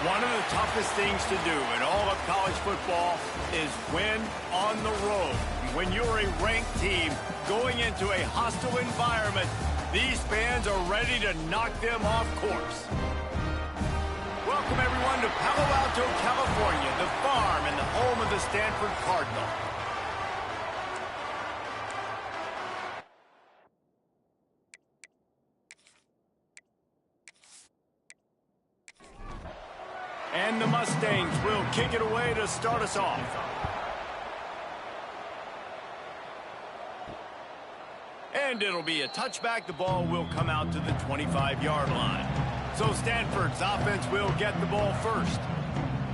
One of the toughest things to do in all of college football is win on the road. When you're a ranked team going into a hostile environment, these fans are ready to knock them off course. Welcome, everyone, to Palo Alto, California, the farm and the home of the Stanford Cardinal. And the Mustangs will kick it away to start us off. And it'll be a touchback. The ball will come out to the 25-yard line. So Stanford's offense will get the ball first.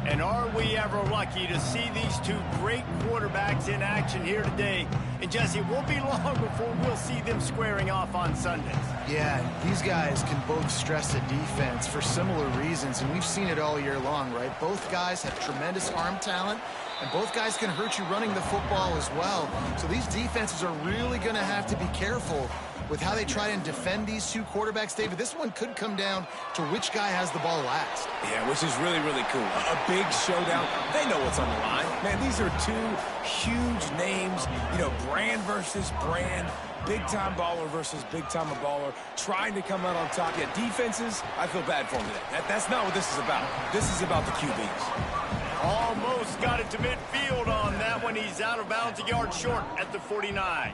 And are we ever lucky to see these two great quarterbacks in action here today? And Jesse, it won't be long before we'll see them squaring off on Sundays. Yeah, these guys can both stress the defense for similar reasons, and we've seen it all year long, right? Both guys have tremendous arm talent, and both guys can hurt you running the football as well. So these defenses are really going to have to be careful with how they try and defend these two quarterbacks. David, this one could come down to which guy has the ball last. Yeah, which is really, really cool. A big showdown. They know what's on the line. Man, these are two huge names, you know, brand versus brand, big-time baller versus big-time baller, trying to come out on top. Yeah, defenses, I feel bad for them today. That's not what this is about. This is about the QBs. Almost got it to midfield on that one. He's out of bounds, a yard short at the 49.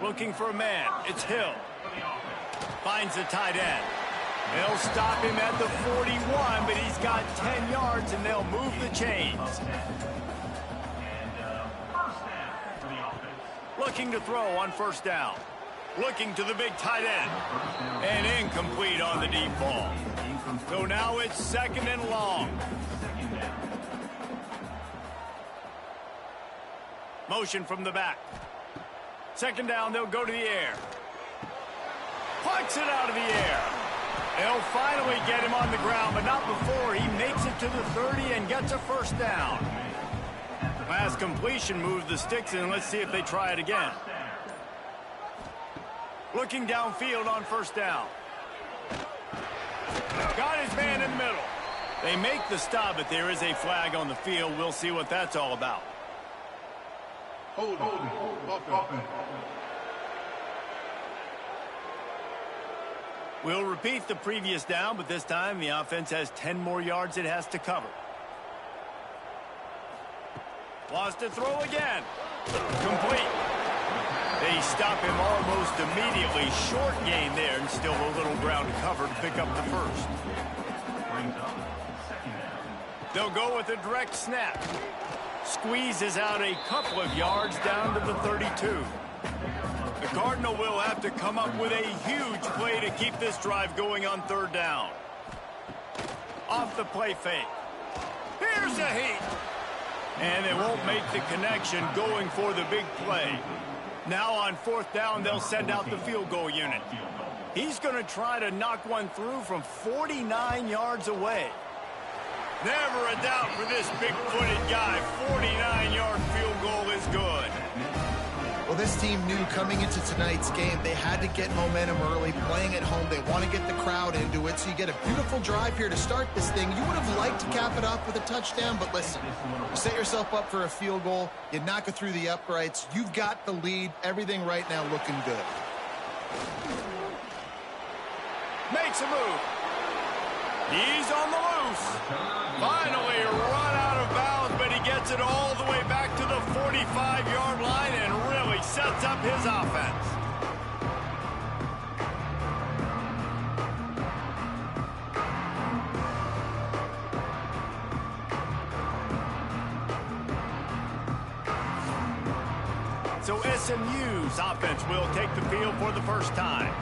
Looking for a man. It's Hill. Finds the tight end. They'll stop him at the 41, but he's got 10 yards, and they'll move the chains. Looking to throw on first down. Looking to the big tight end. And incomplete on the deep ball. So now it's second and long. Motion from the back. Second down, they'll go to the air. Plucks it out of the air. They'll finally get him on the ground, but not before he makes it to the 30 and gets a first down. Pass completion moves the sticks in. Let's see if they try it again. Looking downfield on first down. Got his man in the middle. They make the stop, but there is a flag on the field. We'll see what that's all about. Hold on. We'll repeat the previous down, but this time the offense has 10 more yards it has to cover. Wants to throw again. Complete. They stop him almost immediately. Short gain there, and still a little ground to cover to pick up the first. They'll go with a direct snap. Squeezes out a couple of yards down to the 32. The Cardinal will have to come up with a huge play to keep this drive going on third down. Off the play fake. Here's a heat. And they won't make the connection going for the big play. Now on fourth down, they'll send out the field goal unit. He's going to try to knock one through from 49 yards away. Never a doubt for this big-footed guy. 49-yard field goal is good. Well, this team knew coming into tonight's game they had to get momentum early, playing at home. They want to get the crowd into it, so you get a beautiful drive here to start this thing. You would have liked to cap it off with a touchdown, but listen, you set yourself up for a field goal, you knock it through the uprights, you've got the lead, everything right now looking good. Makes a move. He's on the loose. Finally run out of bounds, but he gets it all the way back to the 45-yard line and really sets up his offense. So SMU's offense will take the field for the first time.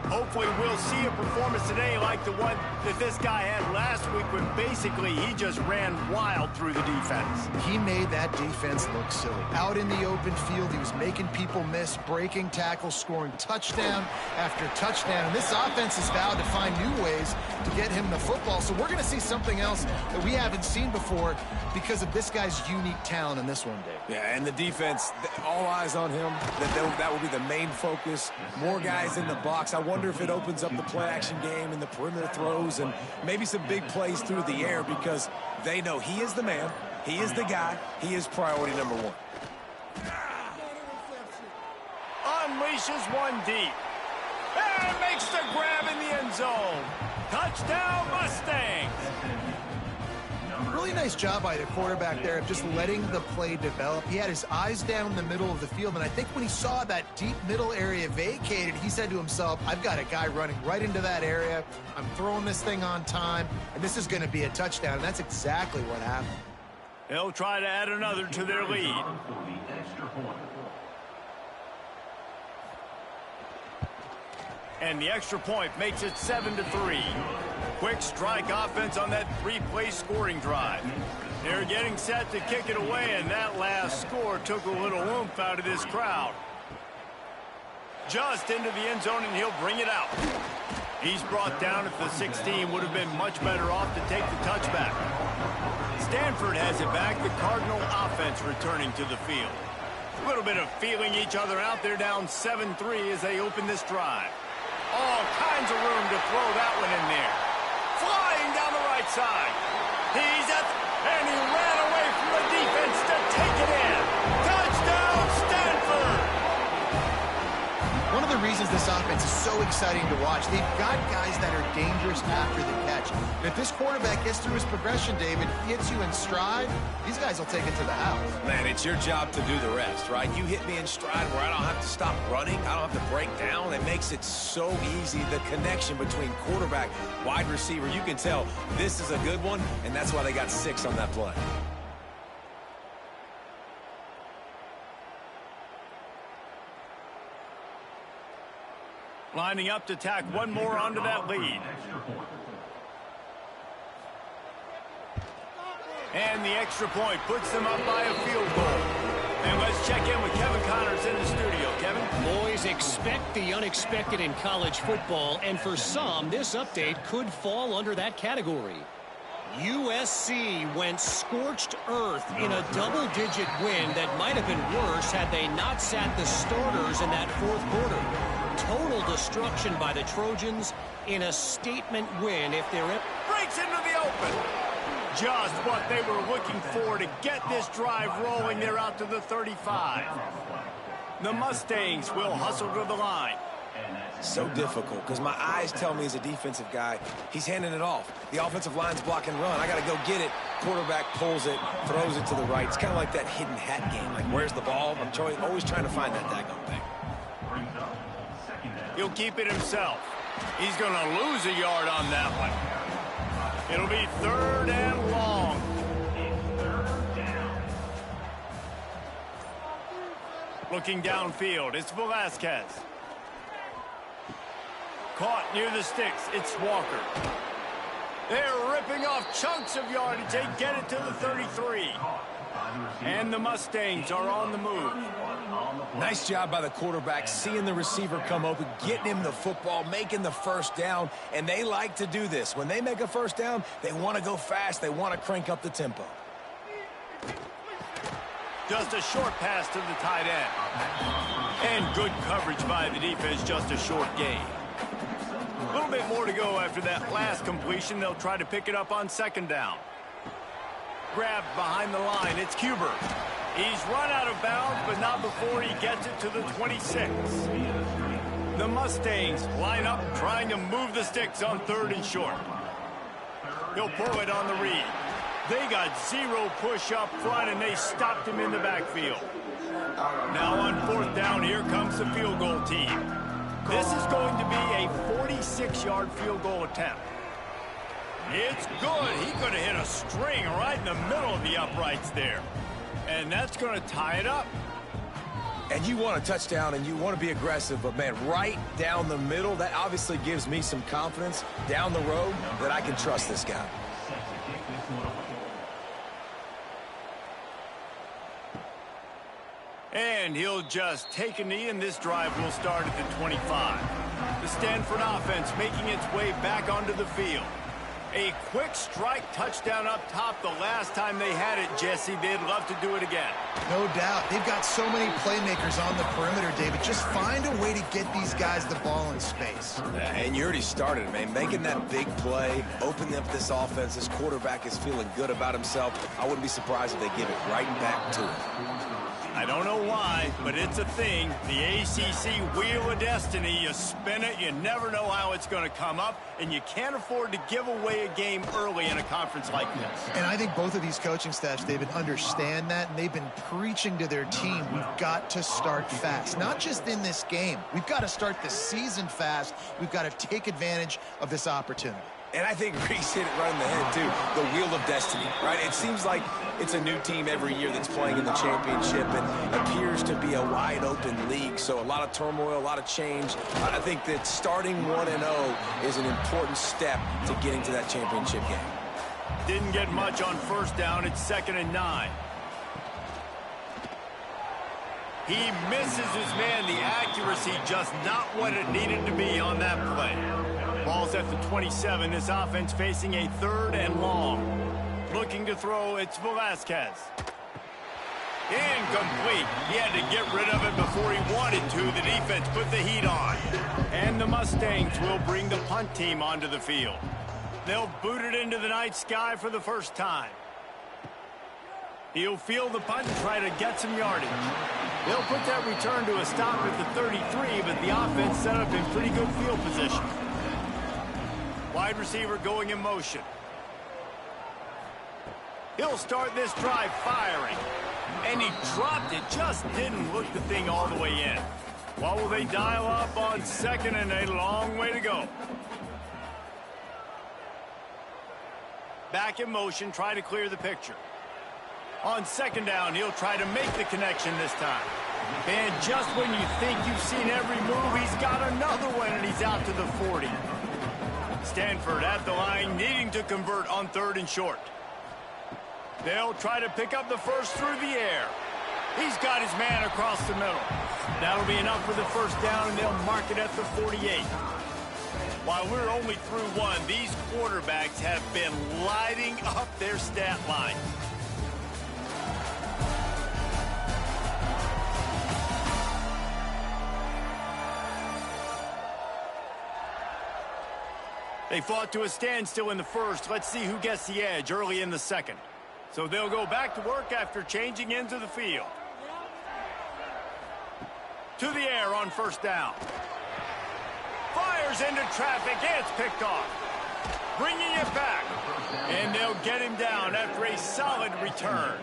Hopefully we'll see a performance today like the one that this guy had last week when basically he just ran wild through the defense. He made that defense look silly. Out in the open field, he was making people miss, breaking tackles, scoring touchdown after touchdown. And this offense has vowed to find new ways to get him the football. So we're going to see something else that we haven't seen before because of this guy's unique talent in this one, Dave. Yeah, and the defense, all eyes on him. That will be the main focus. More guys in the box. I wonder wonder if it opens up the play-action game and the perimeter throws and maybe some big plays through the air because they know he is the man, he is the guy, he is priority number one. Unleashes one deep. And makes the grab in the end zone. Touchdown, Mustangs. Really nice job by the quarterback there of just letting the play develop. He had his eyes down the middle of the field, and I think when he saw that deep middle area vacated, he said to himself, I've got a guy running right into that area. I'm throwing this thing on time, and this is going to be a touchdown, and that's exactly what happened. They'll try to add another to their lead. And the extra point makes it 7-3. Quick strike offense on that three-play scoring drive. They're getting set to kick it away, and that last score took a little oomph out of this crowd. Just into the end zone, and he'll bring it out. He's brought down at the 16. Would have been much better off to take the touchback. Stanford has it back. The Cardinal offense returning to the field. A little bit of feeling each other out. They're down 7-3 as they open this drive. All kinds of room to throw that one in there. Flying down the right side. He's at, and he ran away from the defense to take it in. Touchdown, Stanford! One of the reasons this offense is so exciting to watch, they've got guys that are dangerous after the catch. And if this quarterback gets through his progression, David, hits you in stride, these guys will take it to the house. Man, it's your job to do the rest, right? You hit me in stride where I don't have to stop running. I don't have to break down. It makes it so easy. The connection between quarterback, wide receiver, you can tell this is a good one, and that's why they got 6 on that play. Lining up to tack one more onto that lead. And the extra point puts them up by a field goal. And let's check in with Kevin Connors in the studio. Kevin? Boys, expect the unexpected in college football, and for some, this update could fall under that category. USC went scorched earth in a double-digit win that might have been worse had they not sat the starters in that fourth quarter. Total destruction by the Trojans in a statement win if they're in. Breaks into the open. Just what they were looking for to get this drive rolling. They're out to the 35. The Mustangs will hustle to the line. So difficult because my eyes tell me as a defensive guy, he's handing it off. The offensive line's block and run. I got to go get it. Quarterback pulls it, throws it to the right. It's kind of like that hidden hat game. Like, where's the ball? I'm always trying to find that daggone thing. He'll keep it himself. He's going to lose a yard on that one. It'll be 3rd and long. Looking downfield, it's Velasquez. Caught near the sticks, it's Walker. They're ripping off chunks of yardage. They get it to the 33. And the Mustangs are on the move. Nice job by the quarterback, seeing the receiver come open, getting him the football, making the first down, and they like to do this. When they make a first down, they want to go fast. They want to crank up the tempo. Just a short pass to the tight end. And good coverage by the defense, just a short gain. A little bit more to go after that last completion. They'll try to pick it up on 2nd down. Grabbed behind the line, it's Huber. He's run out of bounds, but not before he gets it to the 26. The Mustangs line up, trying to move the sticks on 3rd and short. He'll pull it on the read. They got 0 push up front, and they stopped him in the backfield. Now on 4th down, here comes the field goal team. This is going to be a 46-yard field goal attempt. It's good. He could have hit a string right in the middle of the uprights there. And that's going to tie it up. And you want a touchdown and you want to be aggressive, but man, right down the middle, that obviously gives me some confidence down the road that I can trust this guy. And he'll just take a knee, and this drive will start at the 25. The Stanford offense making its way back onto the field. A quick strike touchdown up top the last time they had it, Jesse. They'd love to do it again. No doubt. They've got so many playmakers on the perimeter, David. Just find a way to get these guys the ball in space. And you already started, man. Making that big play, opening up this offense. This quarterback is feeling good about himself. I wouldn't be surprised if they give it right back to him. I don't know why, but it's a thing. The ACC Wheel of Destiny, you spin it, you never know how it's going to come up, and you can't afford to give away a game early in a conference like this. And I think both of these coaching staffs, David, understand that, and they've been preaching to their team, we've got to start fast. Not just in this game. We've got to start the season fast. We've got to take advantage of this opportunity. And I think Reese hit it right in the head, too. The Wheel of Destiny, right? It seems like it's a new team every year that's playing in the championship and appears to be a wide-open league. So a lot of turmoil, a lot of change. I think that starting 1-0 is an important step to getting to that championship game. Didn't get much on first down. It's 2nd and 9. He misses his man. The accuracy just not what it needed to be on that play. Ball's at the 27. This offense facing a 3rd and long. Looking to throw, it's Velasquez. Incomplete. He had to get rid of it before he wanted to. The defense put the heat on. And the Mustangs will bring the punt team onto the field. They'll boot it into the night sky for the first time. He'll field the punt and try to get some yardage. They'll put that return to a stop at the 33, but the offense set up in pretty good field position. Wide receiver going in motion. He'll start this drive firing. And he dropped it, just didn't look the thing all the way in. What will they dial up on 2nd and a long way to go? Back in motion, try to clear the picture. On 2nd down, he'll try to make the connection this time. And just when you think you've seen every move, he's got another one, and he's out to the 40. Stanford at the line, needing to convert on 3rd and short. They'll try to pick up the first through the air. He's got his man across the middle. That'll be enough for the first down, and they'll mark it at the 48. While we're only through one, these quarterbacks have been lighting up their stat line. They fought to a standstill in the first. Let's see who gets the edge early in the second. So they'll go back to work after changing into the field. To the air on 1st down. Fires into traffic. It's picked off. Bringing it back. And they'll get him down after a solid return.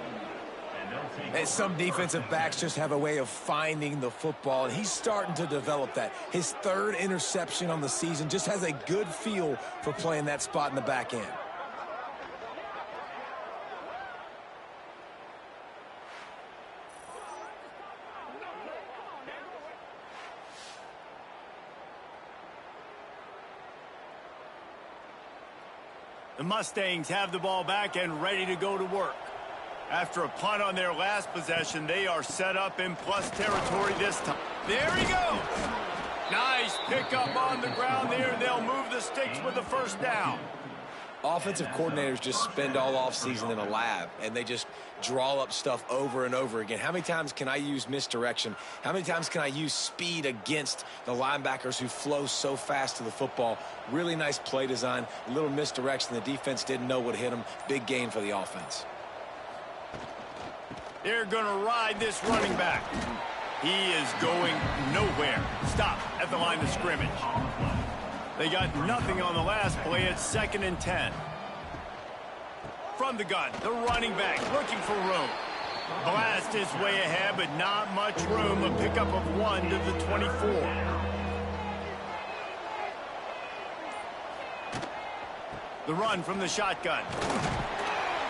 And some defensive backs just have a way of finding the football, and he's starting to develop that. His 3rd interception on the season, just has a good feel for playing that spot in the back end. The Mustangs have the ball back and ready to go to work. After a punt on their last possession, they are set up in plus territory this time. There he goes. Nice pickup on the ground there. They'll move the sticks with the first down. Offensive coordinators just spend all offseason in a lab, and they just draw up stuff over and over again. How many times can I use misdirection? How many times can I use speed against the linebackers who flow so fast to the football? Really nice play design, a little misdirection. The defense didn't know what hit them. Big gain for the offense. They're going to ride this running back. He is going nowhere. Stop at the line of scrimmage. They got nothing on the last play. It's 2nd and 10. From the gun, the running back looking for room. Blast his way ahead, but not much room. A pickup of 1 to the 24. The run from the shotgun.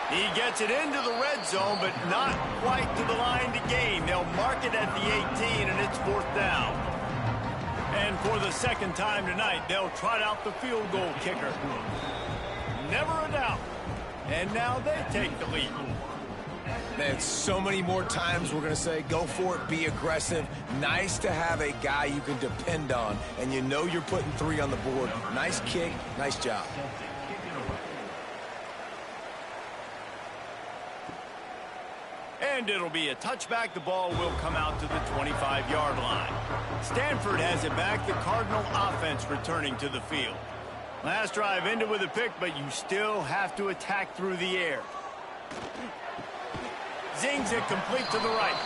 He gets it into the red zone, but not quite to the line to gain. They'll mark it at the 18, and it's 4th down. And for the 2nd time tonight, they'll trot out the field goal kicker. Never a doubt. And now they take the lead. Man, so many more times we're going to say, go for it, be aggressive. Nice to have a guy you can depend on, and you know you're putting 3 on the board. Nice kick, nice job. And it'll be a touchback. The ball will come out to the 25-yard line. Stanford has it back. The Cardinal offense returning to the field. Last drive ended with a pick, but you still have to attack through the air. Zings it complete to the right.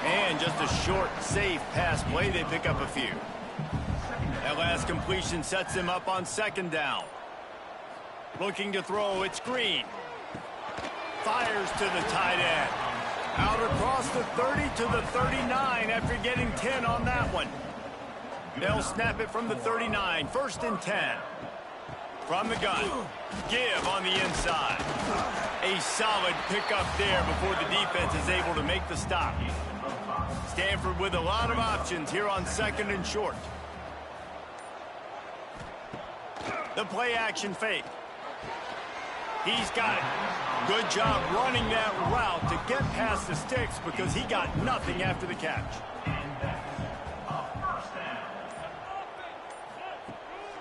And just a short, safe pass play. They pick up a few. That last completion sets him up on second down. Looking to throw, it's Green. Fires to the tight end. Out across the 30 to the 39 after getting 10 on that one. They'll snap it from the 39. 1st and 10. From the gun. Give on the inside. A solid pickup there before the defense is able to make the stop. Stanford with a lot of options here on 2nd and short. The play action fake. He's got it. Good job running that route to get past the sticks because he got nothing after the catch.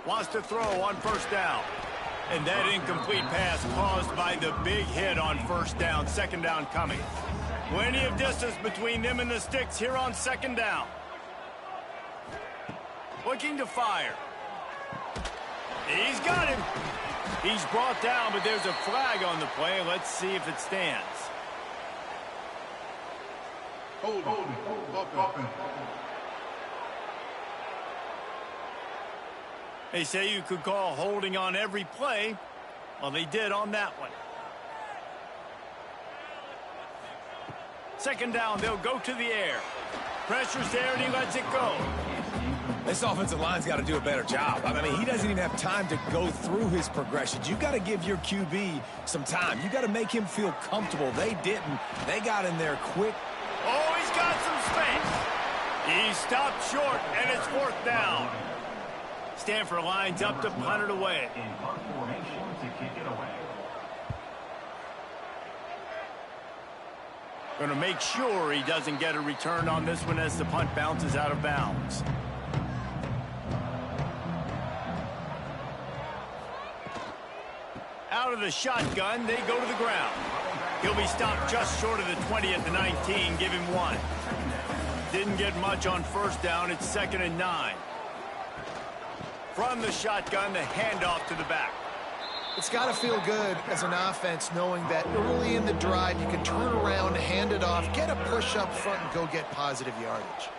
Wants to throw on 1st down. And that incomplete pass caused by the big hit on 1st down. 2nd down coming. Plenty of distance between them and the sticks here on 2nd down. Looking to fire. He's got him. He's brought down, but there's a flag on the play. Let's see if it stands. Hold. They say you could call holding on every play. Well, they did on that one. 2nd down, they'll go to the air. Pressure's there, and he lets it go. This offensive line's got to do a better job. I mean, he doesn't even have time to go through his progressions. You've got to give your QB some time. You've got to make him feel comfortable. They didn't. They got in there quick. Oh, he's got some space. He stopped short, and it's 4th down. Stanford lines up to punt it away. Going to make sure he doesn't get a return on this one as the punt bounces out of bounds. Out of the shotgun, they go to the ground. He'll be stopped just short of the 20 at the 19. Give him 1. Didn't get much on 1st down. It's 2nd and 9. From the shotgun, the handoff to the back. It's got to feel good as an offense knowing that early in the drive you can turn around, hand it off, get a push up front, and go get positive yardage.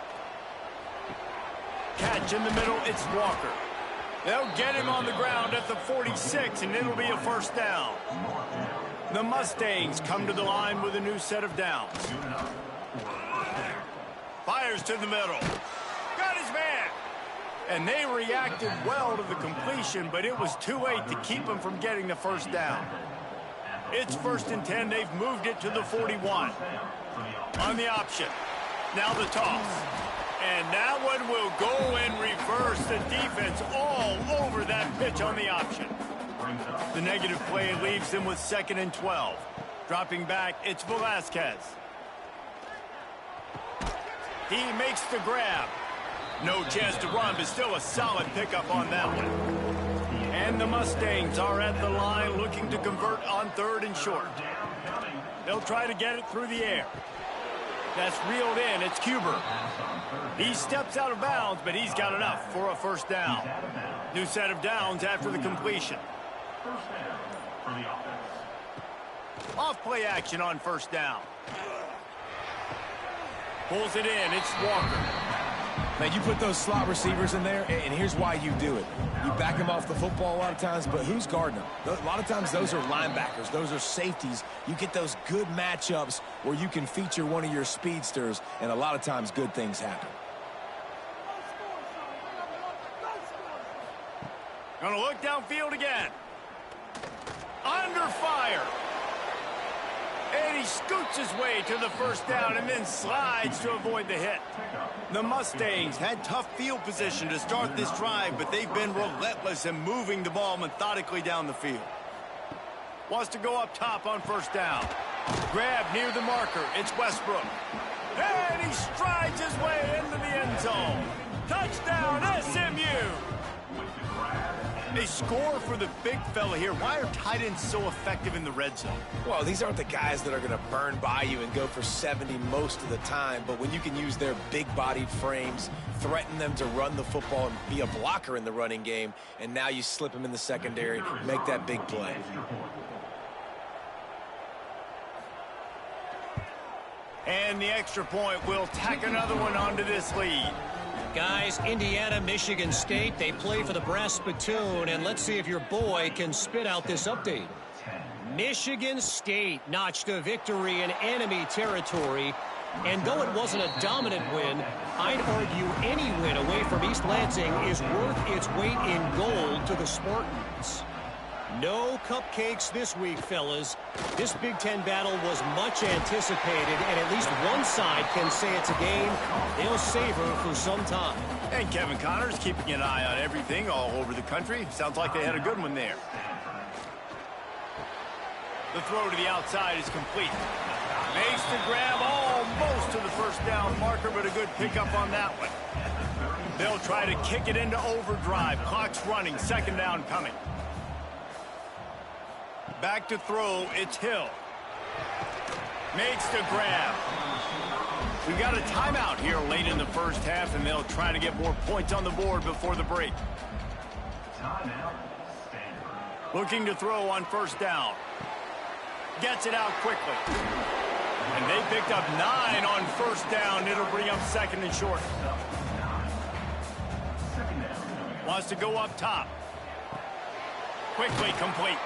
Catch in the middle, it's Walker. They'll get him on the ground at the 46, and it'll be a 1st down. The Mustangs come to the line with a new set of downs. Fires to the middle. Got his man. And they reacted well to the completion, but it was too late to keep him from getting the 1st down. It's 1st and 10. They've moved it to the 41. On the option. Now the toss. And that one will go in reverse. The defense all over that pitch on the option. The negative play leaves them with 2nd and 12. Dropping back, it's Velasquez. He makes the grab. No chance to run, but still a solid pickup on that one. And the Mustangs are at the line looking to convert on 3rd and short. They'll try to get it through the air. That's reeled in. It's Cuber. He steps out of bounds, but he's got enough for a 1st down. New set of downs after the completion. Off play action on 1st down. Pulls it in. It's Walker. Now, you put those slot receivers in there, and here's why you do it. You back them off the football a lot of times, but who's guarding them? A lot of times those are linebackers. Those are safeties. You get those good matchups where you can feature one of your speedsters, and a lot of times good things happen. Gonna look downfield again. Under fire. And he scoots his way to the 1st down and then slides to avoid the hit. The Mustangs had tough field position to start this drive, but they've been relentless in moving the ball methodically down the field. Wants to go up top on 1st down. Grab near the marker. It's Westbrook. And he strides his way into the end zone. Touchdown, SMU. They score for the big fella here. Why are tight ends so effective in the red zone? Well, these aren't the guys that are going to burn by you and go for 70 most of the time, but when you can use their big-bodied frames, threaten them to run the football and be a blocker in the running game, and now you slip them in the secondary, make that big play. And the extra point will tack another one onto this lead. Guys, Indiana, Michigan State, they play for the brass spittoon, and let's see if your boy can spit out this update. Michigan State notched a victory in enemy territory, and though it wasn't a dominant win, I'd argue any win away from East Lansing is worth its weight in gold to the Spartans. No cupcakes this week, fellas. This Big Ten battle was much anticipated, and at least one side can say it's a game they'll savor for some time. And Kevin Connors keeping an eye on everything all over the country. Sounds like they had a good one there. The throw to the outside is complete. Makes the grab almost to the first down marker, but a good pickup on that one. They'll try to kick it into overdrive. Clock's running. Second down coming. Back to throw, it's Hill. Makes the grab. We got a timeout here late in the first half, and they'll try to get more points on the board before the break. Looking to throw on first down. Gets it out quickly. And they picked up 9 on first down. It'll bring up second and short. Wants to go up top. Quickly complete.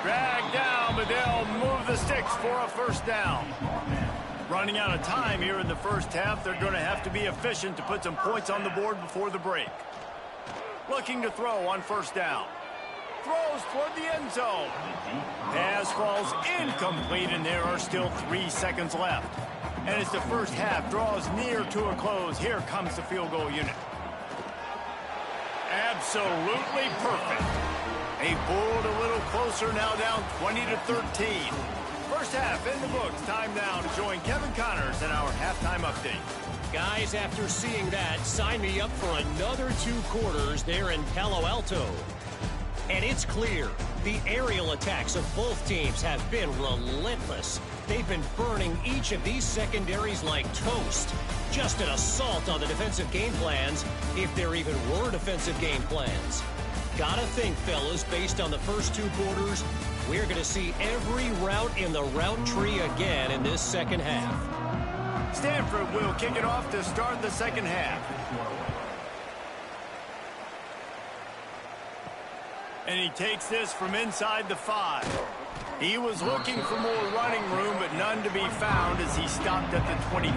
Dragged down, but they'll move the sticks for a first down. Running out of time here in the first half. They're going to have to be efficient to put some points on the board before the break. Looking to throw on first down. Throws toward the end zone. Pass falls incomplete, and there are still 3 seconds left. And as the first half draws near to a close, here comes the field goal unit. Absolutely perfect. They pulled a little closer, now down 20-13. First half in the books. Time now to join Kevin Connors in our halftime update. Guys, after seeing that, sign me up for another 2 quarters there in Palo Alto. And it's clear, the aerial attacks of both teams have been relentless. They've been burning each of these secondaries like toast. Just an assault on the defensive game plans, if there even were defensive game plans. Gotta think, fellas, based on the first 2 quarters, we're going to see every route in the route tree again in this second half. Stanford will kick it off to start the second half. And he takes this from inside the 5. He was looking for more running room, but none to be found as he stopped at the 23.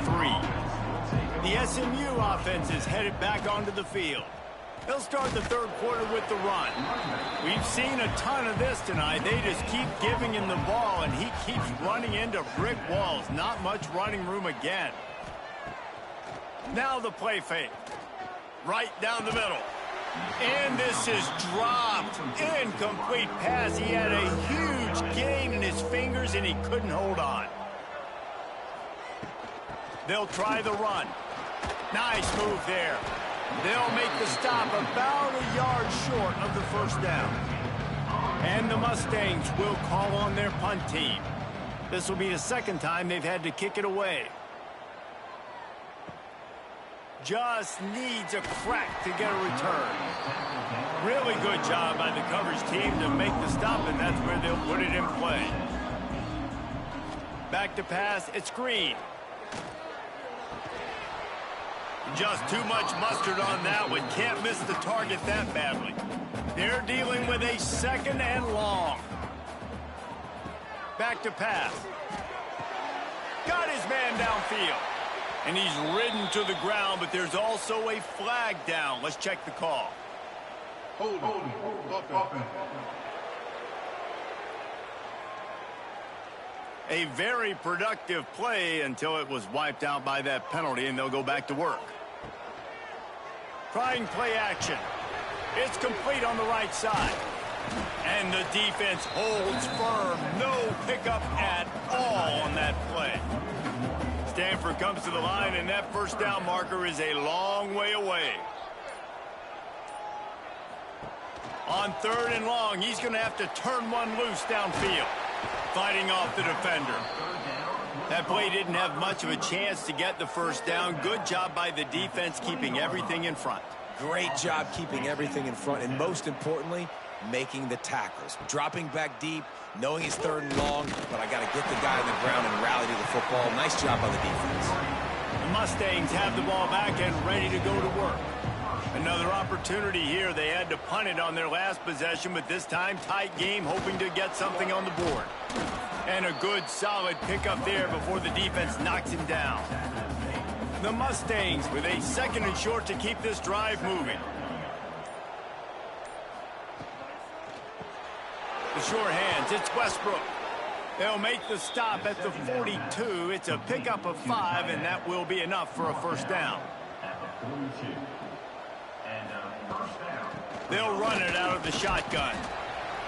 The SMU offense is headed back onto the field. They'll start the third quarter with the run. We've seen a ton of this tonight. They just keep giving him the ball, and he keeps running into brick walls. Not much running room again. Now the play fake. Right down the middle. And this is dropped. Incomplete pass. He had a huge gain in his fingers, and he couldn't hold on. They'll try the run. Nice move there. They'll make the stop about a yard short of the first down. And the Mustangs will call on their punt team. This will be the second time they've had to kick it away. Just needs a crack to get a return. Really good job by the coverage team to make the stop, and that's where they'll put it in play. Back to pass, it's Green. Just too much mustard on that one. Can't miss the target that badly. They're dealing with a second and long. Back to pass. Got his man downfield. And he's ridden to the ground, but there's also a flag down. Let's check the call. Hold. Offense. A very productive play until it was wiped out by that penalty, and they'll go back to work. Trying play action. It's complete on the right side. And the defense holds firm. No pickup at all on that play. Stanford comes to the line, and that first down marker is a long way away. On 3rd and long, he's going to have to turn one loose downfield, fighting off the defender. That play didn't have much of a chance to get the first down. Good job by the defense keeping everything in front. Great job keeping everything in front, and most importantly, making the tackles. Dropping back deep, knowing it's 3rd and long, but I got to get the guy on the ground and rally to the football. Nice job by the defense. The Mustangs have the ball back and ready to go to work. Another opportunity here. They had to punt it on their last possession, but this time tight game, hoping to get something on the board. And a good, solid pickup there before the defense knocks him down. The Mustangs with a 2nd and short to keep this drive moving. The sure hands, it's Westbrook. They'll make the stop at the 42. It's a pickup of 5, and that will be enough for a first down. They'll run it out of the shotgun.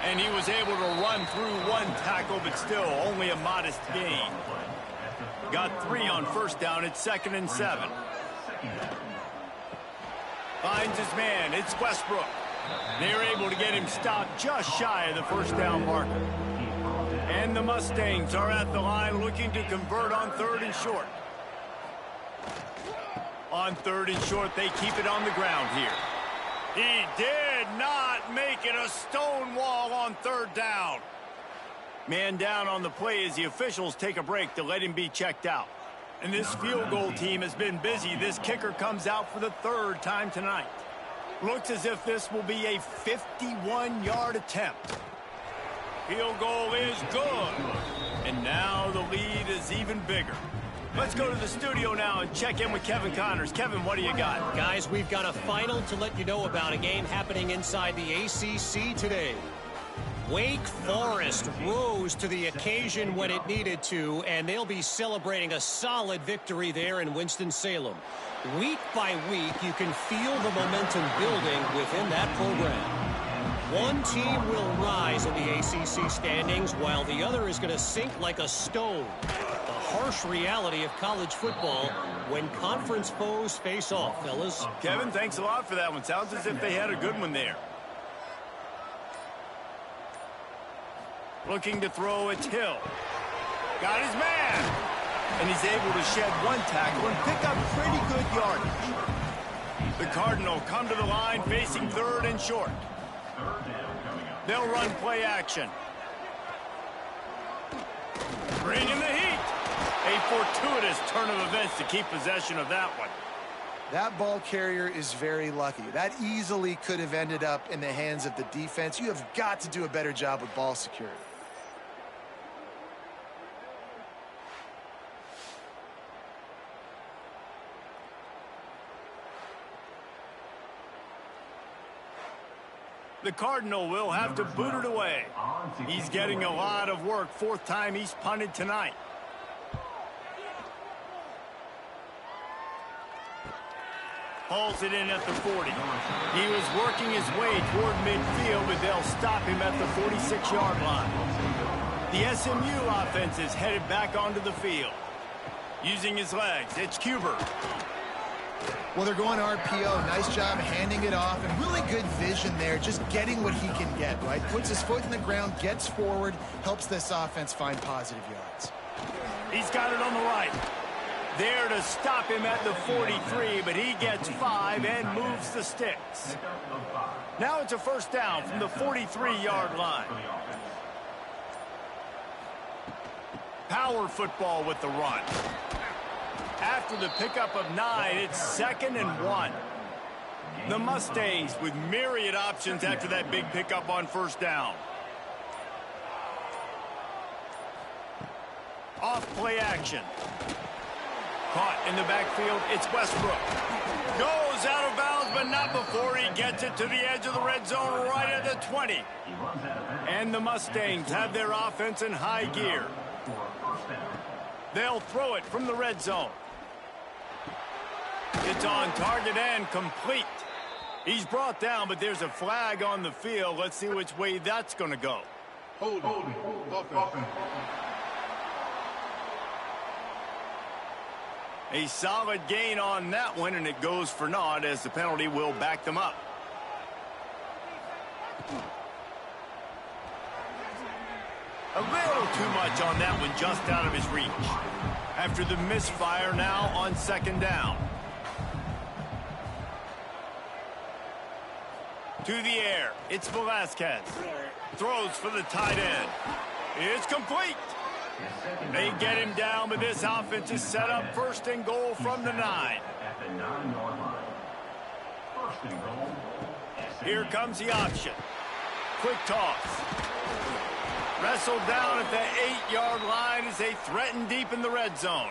And he was able to run through one tackle, but still only a modest gain. Got 3 on first down. It's 2nd and 7. Finds his man. It's Westbrook. They're able to get him stopped just shy of the first down marker. And the Mustangs are at the line looking to convert on 3rd and short. On 3rd and short, they keep it on the ground here. He did not make it a stone wall on 3rd down. Man down on the play as the officials take a break to let him be checked out. And this field goal team has been busy. This kicker comes out for the 3rd time tonight. Looks as if this will be a 51-yard attempt. Field goal is good. And now the lead is even bigger. Let's go to the studio now and check in with Kevin Connors. Kevin, what do you got? Guys, we've got a final to let you know about, a game happening inside the ACC today. Wake Forest rose to the occasion when it needed to, and they'll be celebrating a solid victory there in Winston-Salem. Week by week, you can feel the momentum building within that program. One team will rise in the ACC standings, while the other is going to sink like a stone. The harsh reality of college football when conference foes face off, fellas. Kevin, thanks a lot for that one. Sounds as if they had a good one there. Looking to throw, it's Hill. Got his man. And he's able to shed one tackle and pick up pretty good yardage. The Cardinal come to the line facing 3rd and short. They'll run play action. Bringing the heat. A fortuitous turn of events to keep possession of that one. That ball carrier is very lucky. That easily could have ended up in the hands of the defense. You have got to do a better job with ball security. The Cardinal will have to boot it away. He's getting a lot of work. 4th time he's punted tonight. Hauls it in at the 40. He was working his way toward midfield, but they'll stop him at the 46-yard line. The SMU offense is headed back onto the field. Using his legs, it's Cuber. Well, they're going RPO. Nice job handing it off, and really good vision there, just getting what he can get, right? Puts his foot in the ground, gets forward, helps this offense find positive yards. He's got it on the right. There to stop him at the 43, but he gets 5 and moves the sticks. Now it's a first down from the 43-yard line. Power football with the run. After the pickup of 9, it's 2nd and 1. The Mustangs with myriad options after that big pickup on first down. Off play action. Caught in the backfield, it's Westbrook. Goes out of bounds, but not before he gets it to the edge of the red zone right at the 20. And the Mustangs have their offense in high gear. They'll throw it from the red zone. It's on target and complete. He's brought down, but there's a flag on the field. Let's see which way that's going to go. Holding. Offense. A solid gain on that one, and it goes for naught as the penalty will back them up. A little too much on that one, just out of his reach. After the misfire, now on second down. To the air, it's Velasquez. Throws for the tight end. It's complete. They get him down, but this offense is set up first and goal from the 9. Here comes the option. Quick toss. Wrestled down at the 8-yard line as they threaten deep in the red zone.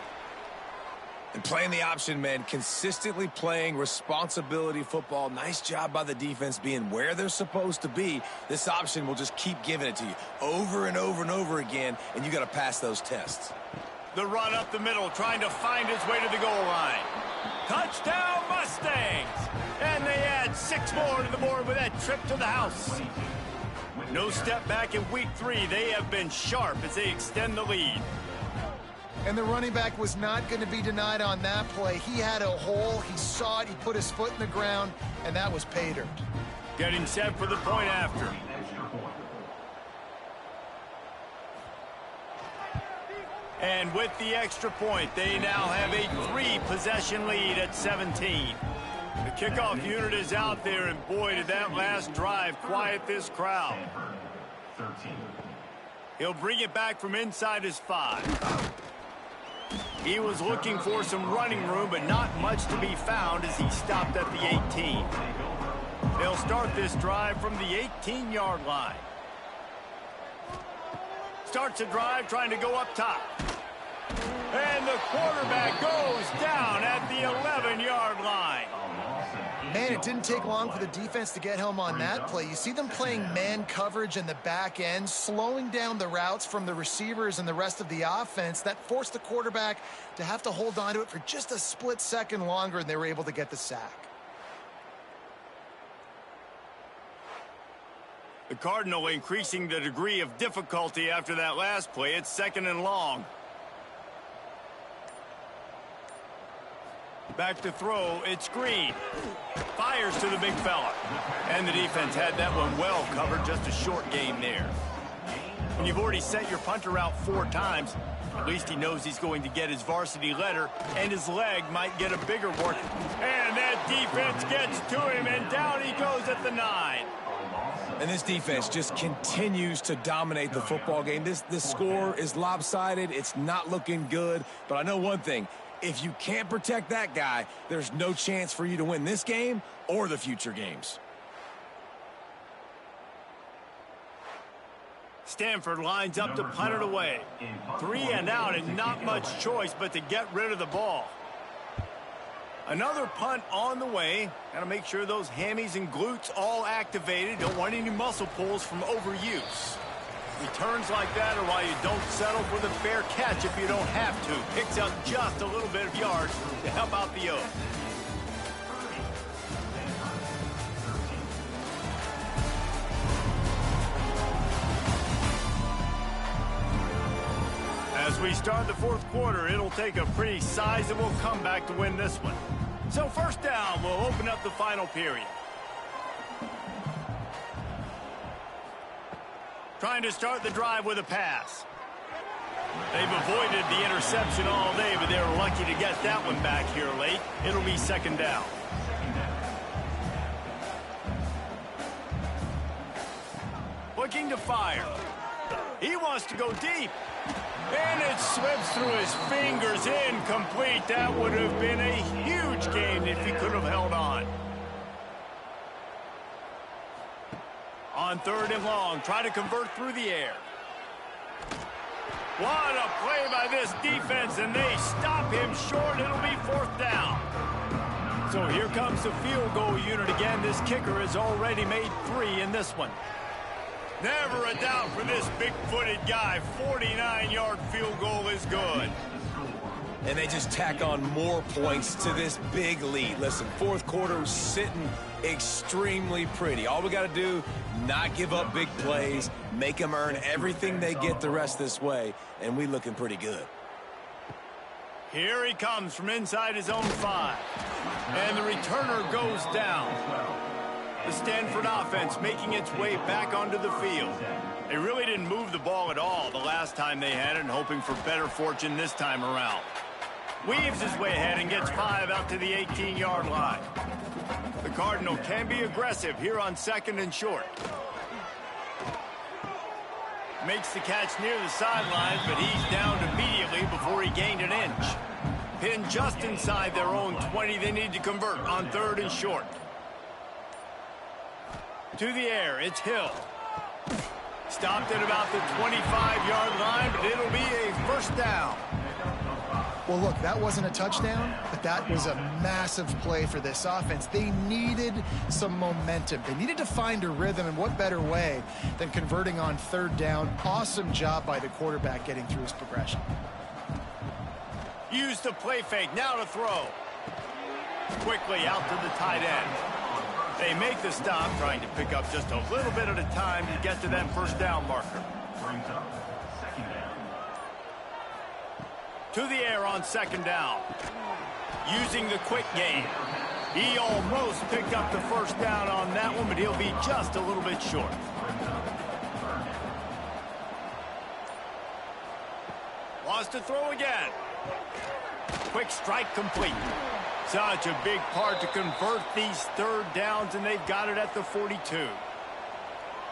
And playing the option, man, consistently playing responsibility football. Nice job by the defense being where they're supposed to be. This option will just keep giving it to you over and over and over again, and you got to pass those tests. The run up the middle, trying to find his way to the goal line. Touchdown, Mustangs! And they add 6 more to the board with that trip to the house. No step back in week 3. They have been sharp as they extend the lead. And the running back was not going to be denied on that play. He had a hole. He saw it. He put his foot in the ground, and that was pay dirt. Getting set for the point after. And with the extra point, they now have a 3-possession lead at 17. The kickoff unit is out there, and boy, did that last drive quiet this crowd. He'll bring it back from inside his 5. He was looking for some running room, but not much to be found as he stopped at the 18. They'll start this drive from the 18-yard line. Starts a drive trying to go up top. And the quarterback goes down at the 11-yard line. Man, it didn't take long for the defense to get home on that play. You see them playing man coverage in the back end, slowing down the routes from the receivers and the rest of the offense. That forced the quarterback to have to hold on to it for just a split second longer, and they were able to get the sack. The Cardinal increasing the degree of difficulty after that last play. It's second and long. Back to throw, it's Green. Fires to the big fella. And the defense had that one well covered, just a short game there. When you've already sent your punter out 4 times, at least he knows he's going to get his varsity letter, and his leg might get a bigger work. And that defense gets to him, and down he goes at the 9. And this defense just continues to dominate the football game. This score is lopsided. It's not looking good. But I know one thing. If you can't protect that guy, there's no chance for you to win this game or the future games. Stanford lines up to punt it away. 3 and out, and not much choice but to get rid of the ball. Another punt on the way. Got to make sure those hammies and glutes all activated. Don't want any muscle pulls from overuse. Returns like that are why you don't settle for the fair catch if you don't have to. Picks up just a little bit of yards to help out the Oaks. As we start the 4th quarter, it'll take a pretty sizable comeback to win this one. So first down, we'll open up the final period. Trying to start the drive with a pass. They've avoided the interception all day, but they were lucky to get that one back here late. It'll be second down. Looking to fire. He wants to go deep. And it slips through his fingers, incomplete. That would have been a huge gain if he could have held on. On 3rd and long, try to convert through the air. What a play by this defense, and they stop him short. It'll be 4th down. So here comes the field goal unit again. This kicker has already made 3 in this one. Never a doubt for this big-footed guy. 49-yard field goal is good. And they just tack on more points to this big lead. Listen, 4th quarter sitting extremely pretty. All we got to do, not give up big plays, make them earn everything they get the rest this way, and we looking pretty good. Here he comes from inside his own 5. And the returner goes down. The Stanford offense making its way back onto the field. They really didn't move the ball at all the last time they had it, and hoping for better fortune this time around. Weaves his way ahead and gets 5 out to the 18-yard line. The Cardinal can be aggressive here on 2nd and short. Makes the catch near the sidelines, but he's downed immediately before he gained an inch. Pinned just inside their own 20. They need to convert on 3rd and short. To the air, it's Hill. Stopped at about the 25-yard line, but it'll be a first down. Well, look, that wasn't a touchdown, but that was a massive play for this offense. They needed some momentum. They needed to find a rhythm, and what better way than converting on 3rd down. Awesome job by the quarterback getting through his progression. Use the play fake, now to throw. Quickly out to the tight end. They make the stop, trying to pick up just a little bit at a time to get to that first down marker. To the air on 2nd down. Using the quick game. He almost picked up the first down on that one, but he'll be just a little bit short. Wants to throw again. Quick strike complete. Such a big part to convert these 3rd downs, and they've got it at the 42.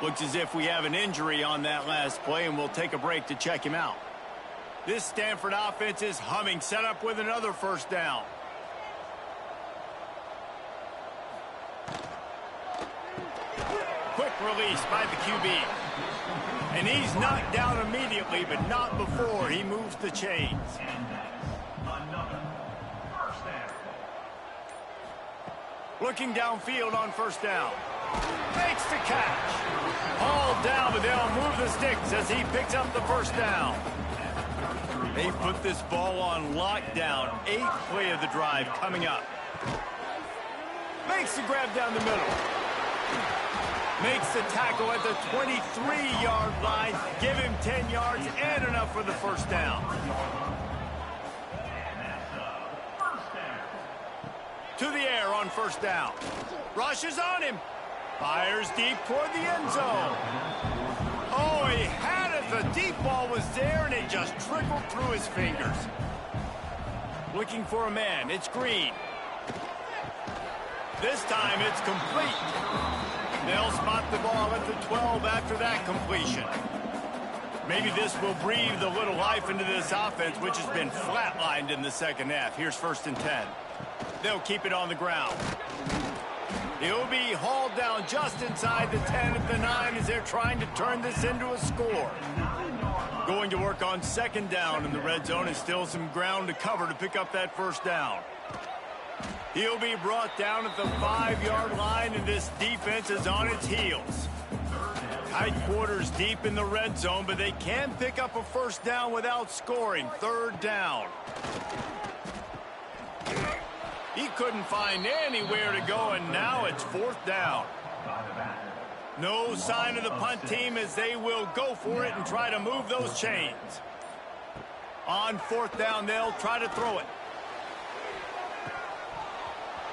Looks as if we have an injury on that last play, and we'll take a break to check him out. This Stanford offense is humming, set up with another first down. Quick release by the QB. And he's knocked down immediately, but not before he moves the chains. Looking downfield on first down. Makes the catch. Hauled down, but they'll move the sticks as he picks up the first down. They put this ball on lockdown. 8th play of the drive coming up. Makes the grab down the middle. Makes the tackle at the 23-yard line. Give him 10 yards and enough for the first down. To the air on first down. Rushes on him. Fires deep toward the end zone. Oh, he had it. The deep ball was there, and it just trickled through his fingers. Looking for a man. It's Green. This time it's complete. They'll spot the ball at the 12 after that completion. Maybe this will breathe a little life into this offense, which has been flatlined in the second half. Here's 1st and 10. They'll keep it on the ground. He'll be hauled down just inside the 10 at the 9 as they're trying to turn this into a score. Going to work on 2nd down in the red zone, and still some ground to cover to pick up that first down. He'll be brought down at the 5-yard line, and this defense is on its heels. Tight quarters deep in the red zone, but they can pick up a first down without scoring. 3rd down. He couldn't find anywhere to go, and now it's 4th down. No sign of the punt team as they will go for it and try to move those chains. On 4th down, they'll try to throw it.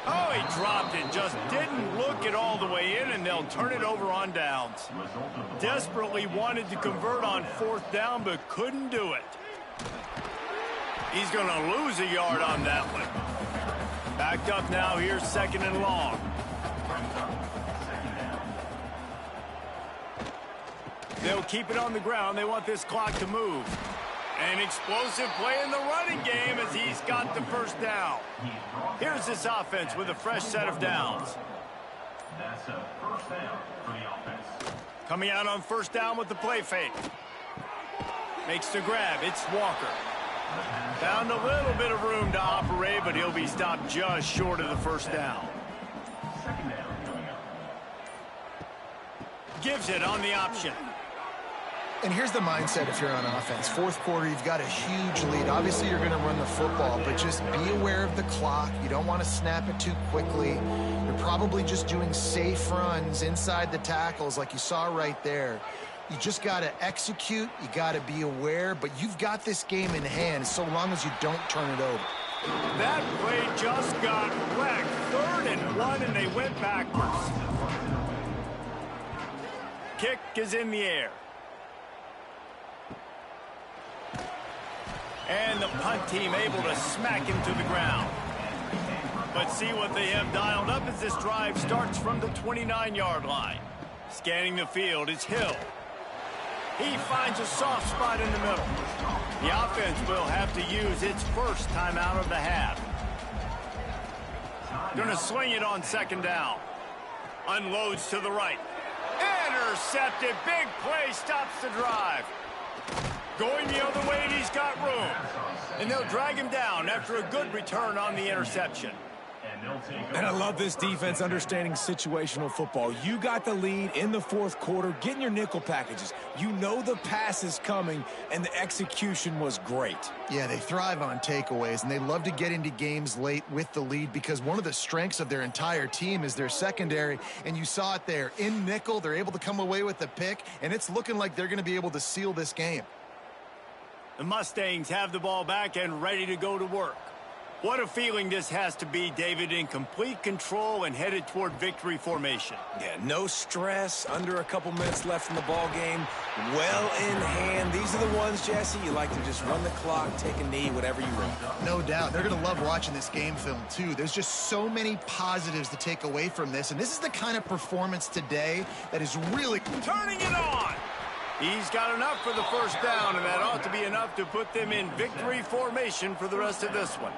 Oh, he dropped it, just didn't look it all the way in, and they'll turn it over on downs. Desperately wanted to convert on 4th down, but couldn't do it. He's going to lose a yard on that one. Backed up now, here's 2nd and long. They'll keep it on the ground. They want this clock to move. An explosive play in the running game as he's got the first down. Here's this offense with a fresh set of downs. That's a first down for the offense. Coming out on 1st down with the play fake. Makes the grab. It's Walker. Found a little bit of room to operate, but he'll be stopped just short of the first down. Second down coming up. Gives it on the option. And here's the mindset if you're on offense. 4th quarter, you've got a huge lead. Obviously, you're going to run the football, but just be aware of the clock. You don't want to snap it too quickly. You're probably just doing safe runs inside the tackles like you saw right there. You just got to execute. You got to be aware, but you've got this game in hand so long as you don't turn it over. That play just got wrecked. 3rd and 1, and they went backwards. kick is in the air. And the punt team able to smack him to the ground. But see what they have dialed up as this drive starts from the 29-yard line. Scanning the field, it's Hill. He finds a soft spot in the middle. The offense will have to use its first timeout of the half. Going to swing it on second down. Unloads to the right. Intercepted. Big play stops the drive. Going the other way, and he's got room. And they'll drag him down after a good return on the interception. And I love this defense understanding situational football. You got the lead in the fourth quarter, getting your nickel packages. You know the pass is coming, and the execution was great. Yeah, they thrive on takeaways, and they love to get into games late with the lead because one of the strengths of their entire team is their secondary, and you saw it there. In nickel, they're able to come away with the pick, and it's looking like they're going to be able to seal this game. The Mustangs have the ball back and ready to go to work. What a feeling this has to be, David, in complete control and headed toward victory formation. Yeah, no stress, under a couple minutes left in the ball game, well in hand. These are the ones, Jesse, you like to just run the clock, take a knee, whatever you want. No doubt. They're going to love watching this game film, too. There's just so many positives to take away from this, and this is the kind of performance today that is really turning it on. He's got enough for the first down, and that ought to be enough to put them in victory formation for the rest of this one.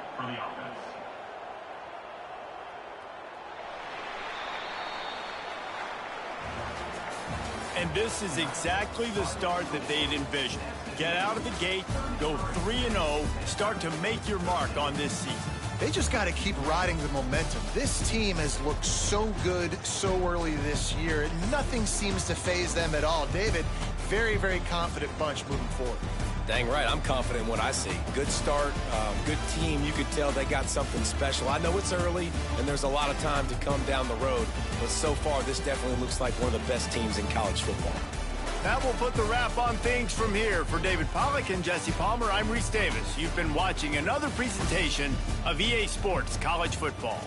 And this is exactly the start that they'd envisioned. Get out of the gate, go 3-0, start to make your mark on this season. They just got to keep riding the momentum. This team has looked so good so early this year. Nothing seems to faze them at all. David, very, very confident bunch moving forward. Dang right, I'm confident in what I see. Good start, good team. You could tell they got something special. I know it's early, and there's a lot of time to come down the road, but so far this definitely looks like one of the best teams in college football. That will put the wrap on things from here. For David Pollack and Jesse Palmer, I'm Reese Davis. You've been watching another presentation of EA Sports College Football.